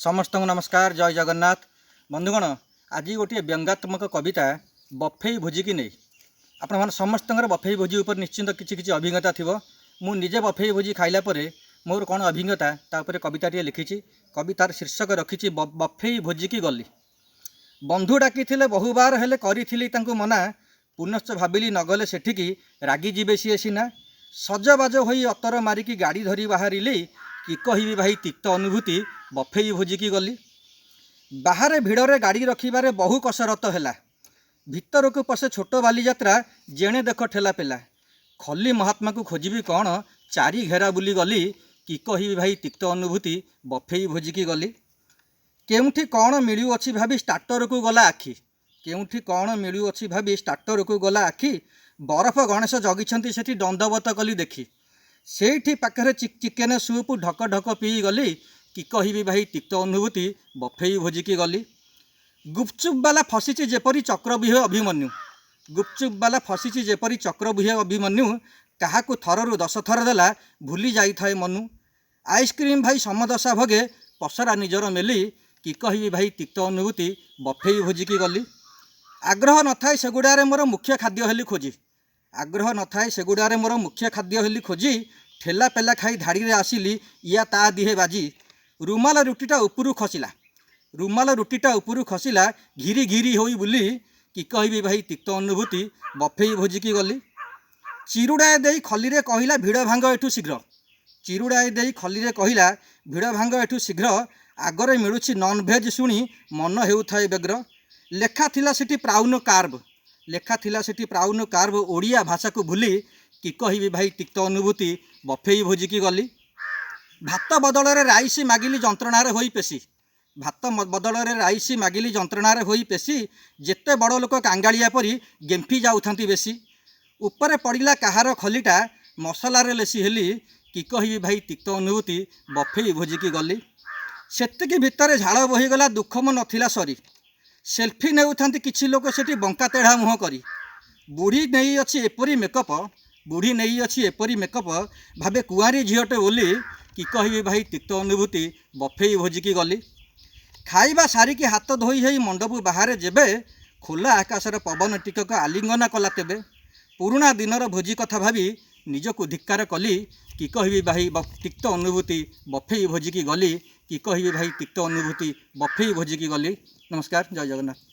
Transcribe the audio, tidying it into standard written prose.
समस्त नमस्कार। जय जगन्नाथ। बंधुगण, आज गोटे व्यंग्यात्मक कविता बफेई भोजी की नहीं। आपण मैंने समस्त बफेई भोजी उपर निश्चिंत किसी अभिज्ञता थी। मु निजे बफेई भोजी खाइला परे मोर कौन अभिज्ञता तापर कविताटे लिखी। कवितार शीर्षक रखी बफेई भोजी की गली। बंधु डाकी बहुबार हेले करी मना, पुनश्च भाविली नगले सेठिकी रागी जीवे सी सीना। सजबाज हो अतर मारिकी गाड़ी धरी बाहरिली, कि कहिबी भाई तिक्त अनुभूति बफेई भोजी की गली। बाहर भिड़े गाड़ी रखिबारे बहु कसरत है। भितर को पशे छोट बाली यात्रा, जेणे देख ठेला पेला। खली महात्मा को खोजी कौन चारि घेरा बुली गली, कि कहिबी भाई तिक्त अनुभूति बफेई भोजी की गली। केउठी कौन मिलुअछि भाभी स्टार्टर को गला आखि। केउठी कौन मिलुअछि भाभी स्टार्टर को गला आखि। बरफ गणेश जगिछंती सेठी दंडवत कली देखी। सेठी पाखरे चिकेन सूप ढक ढक पी गली, कि कहिबी भाई तिक्त अनुभूति बफेई भोजी की गली। गुपचुप वाला फसीची जेपरी चक्रव्यूह अभिमन्यु। गुपचुप वाला फसीची जेपरी चक्रव्यूह अभिमन्यु। काहाकू थररु 10 थर देला भूली जाई थाए मनु। आइसक्रीम भाई समदशा भोगे पसरा निजर मेली, कि कहिबी भाई तिक्त अनुभूति बफेई भोजी की गली। आग्रह न थाए सेगुड़ारे मोर मुख्य खाद्य हेली खोजी। आग्रह न थाए सेगुड़ारे मोर मुख्य खाद्य हेली खोजी। ठेला पेला खाई धाड़ी रे आसिली या ता दिहे बाजी। रुमाल रुटीटा उपरू खसिला। रुमाल रुटीटा उपरू खसिला, घिरी घिरी होई बुली, कि कहिबी भाई तिक्त अनुभूति बफेई भोजी की गली। चिरुड़ाए देई खलीरे कहिला भिड़ भांग एठू शीघ्र। चिरुड़ाए देई खलीरे कहिला भिड़ भांग एठू शीघ्र। आगरे मिलुछि नॉनभेज शुणी मन हेउथाए व्यग्र। लेखा थिला सेठी प्राउन कार्ब। लेखा थिला सेठी प्राउन कार्ब ओडिया भाषा को भूली, कि कहिबी भाई तिक्त अनुभूति बफेई भोजी की गली। भात बदल राइसी मागिली जंत्रणार होई पेशी। भात बदल राइसी मागिली जंत्रणार होई पेशी। जेते बड़ लोक कांगालिया परी गेंफी जाउथांती बेसी। उपरे पड़िला कहार खलीटा मसलारे लेसी हेली, कि कहिबी भाई तिक्त अनुभूति बफेई भोजी की गली। सेतिकी भितरे झाड़ बहीगला दुखम नथिला सरी। सेल्फी नेउथांती किछि लोक सेठी बंका तेढ़ा मुह करी। बुढ़ी नहीं अच्छी एपरी मेकअप। बुढ़ी नहीं अच्छी एपरी मेकअप भावे कुआरी झीटे बोली, कि कहिबी भाई तिक्त अनुभूति बफेई भोजी की गली। खाइबा सारिकी हाथ धोई होई मंडपू बाहर जेबे, खोला आकाशर पवन टिकक आलिंगना कला तेबे। पुराणा दिनर भोजी कथा भावी निजको धिक्कार कली, कि कहिबी भाई तिक्त अनुभूति बफेई भोजी की गली। कि कहिबी भाई तिक्त अनुभूति बफेई भोजी की गली। नमस्कार। जय जगन्नाथ।